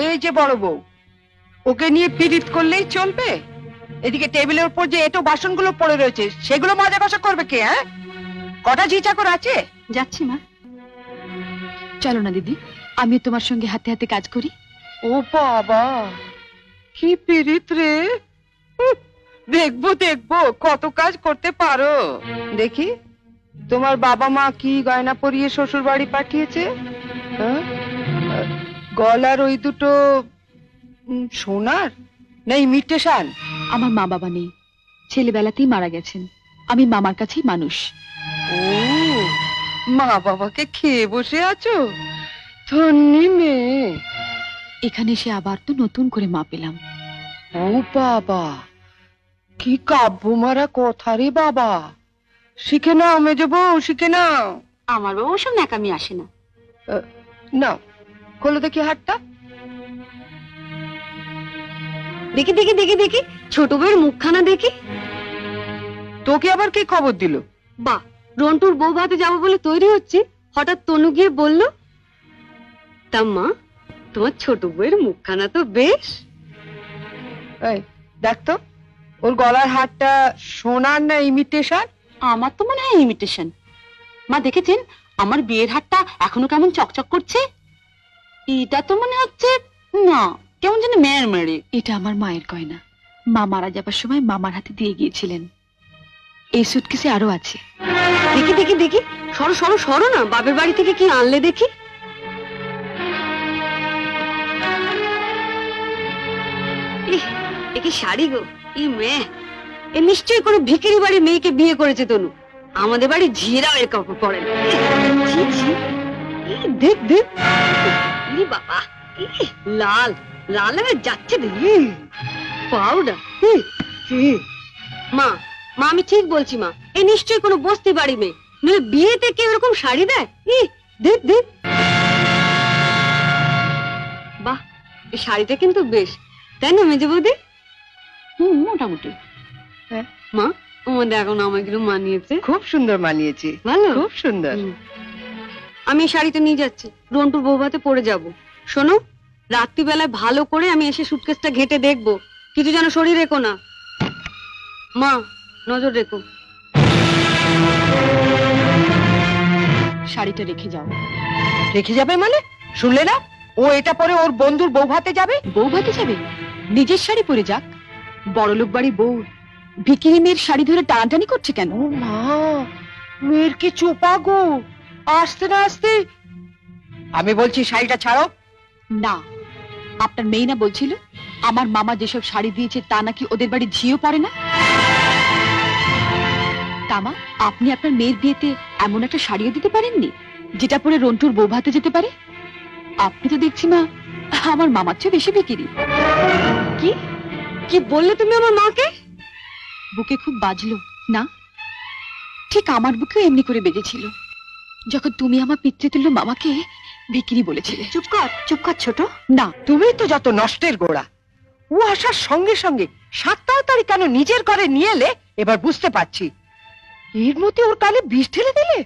এই যে বড় বউ, ওকে নিয়ে পিরিত করলেই চলবে? এদিকে টেবিলের উপর যে এটো বাসনগুলো পড়ে রয়েছে সেগুলো মাজা কষা করবে কে? হ্যাঁ, কটা ঝি চাকর আছে? যাচ্ছি মা। চলো না দিদি, আমি তোমার সঙ্গে হাতে হাতে কাজ করি। ও বাবা, কি পিরিত রে! দেখবো দেখবো কত কাজ করতে পারো। দেখি তোমার বাবা মা কি গয়না পরিয়ে শ্বশুর বাড়ি পাঠিয়েছে। গলার ওই দুটো সোনার না ইমিটেশন? আমার মা বাবা নেই, ছেলেবেলাতেই মারা গেছেন। আমি মামার কাছেই মানুষ। ও, মা বাবাকে খেয়ে বসে আছো? ধন্যি মেয়ে। এখানে এসে আবার তো নতুন করে মা পেলাম। ও বাবা, কি কাব্য মারা কথা রে বাবা! শিখে নাও মেজো বউ, শিখে নাও। আমার বাবা ওসব ন্যাকামি আসে না। নাও, খোলো দেখি হাতটা। দেখি দেখি দেখি দেখি ছোট বউয়ের মুখখানা দেখি। তোকে আবার কে খবর দিল? বা, রন্টুর বউ ভাতে যাবো বলে তৈরি হচ্ছে, হঠাৎ তনু গিয়ে বলল, তা মা তোমার ছোট বউয়ের মুখখানা তো বেশ। এই দেখ তো, ওর গলার হারটা সোনার না ইমিটেশন? আমার তো মনে হয় ইমিটেশন। মা দেখেছেন আমার বিয়ের হারটা এখনো কেমন চকচক করছে? এটা তো মনে হচ্ছে না, কেমন যেন মেয়ের মেরে। এটা আমার মায়ের গয়না, মা মারা যাবার সময় মামার হাতে দিয়ে গিয়েছিলেন। এই সুটকেসে আরো আছে। দেখি দেখি দেখি, সরো সরো সরো না, বাপের বাড়ি থেকে কি আনলে দেখি। এ কি শাড়ি গো! ই মেয়ে, এ নিশ্চয়ই কোনো ভিখারি বাড়ির মেয়েকে বিয়ে করেছে তনু। আমাদের বাড়ি ঝিরাও এ কাপড় পরে না। দেখ দেখ, বাবা লাল লাল হয়ে যাচ্ছে দেখি। পাউডার। মা মা আমি ঠিক বলছি মা, এ নিশ্চয়ই কোনো বস্তি বাড়ি মেয়ে, নইলে বিয়েতে কেউ এরকম শাড়ি দেয়? দেখ দেখ, বাহ, এই শাড়িটা কিন্তু বেশ, তাই না মেজে বৌদি? মোটামুটি। হ্যাঁ মা, আমাদের এখন আমাগুলো মানিয়েছে। খুব সুন্দর মানিয়েছে, ভালো, খুব সুন্দর। আমি এই শাড়িটা নিয়ে যাচ্ছি, রন্টুর বউ ভাতে পরে যাবো। শোনো, রাত্রিবেলায় ভালো করে আমি এসে সুটকেসটা ঘেটে দেখবো, কিছু যেন শরীর রেখো না। মা নজর রেখো। শাড়িটা রেখে যাও। রেখে যাবে মানে? শুনলে না, ও এটা পরে ওর বন্ধুর বউ ভাতে যাবে। বউ ভাতে যাবে? নিজের শাড়ি পরে যাক। বড়লোক বাড়ির বউ ভিখিরি মেয়ের শাড়ি ধরে টানাটানি করছে কেন? ও মা, মেয়ের কি চোপা গো! আসতে না আসতে। আমি বলছি শাড়িটা ছাড়ো। না, আপনার মেয়ে না বলছিল আমার মামা যেসব শাড়ি দিয়েছে তা নাকি ওদের বাড়ি ঝিও পড়ে না? তামা, আপনি আপনার মেয়ের বিয়েতে এমন একটা শাড়িও দিতে পারেননি যেটা পরে রন্টুর বউ ভাতে যেতে পারে? আপনি তো দেখছি মা আমার মামার চেয়ে বেশি বিকিরি। কি কি বললে তুমি আমার মাকে? বুকে খুব বাজলো না? ঠিক আমার বুকেও এমনি করে বেজেছিল যখন তুমি আমার পিতৃতুল্য মামাকে বিক্রি বলেছিলে। চুপ কর ছোট। না, তুমি তো যত নষ্টের গোড়া। ও আসার সঙ্গে সঙ্গে 7 তাড়াতাড়ি কেন নিজের ঘরে নিয়ে এলে এবার বুঝতে পারছি। এর মধ্যে ওর কালে বিষ ঢেলে দিলে।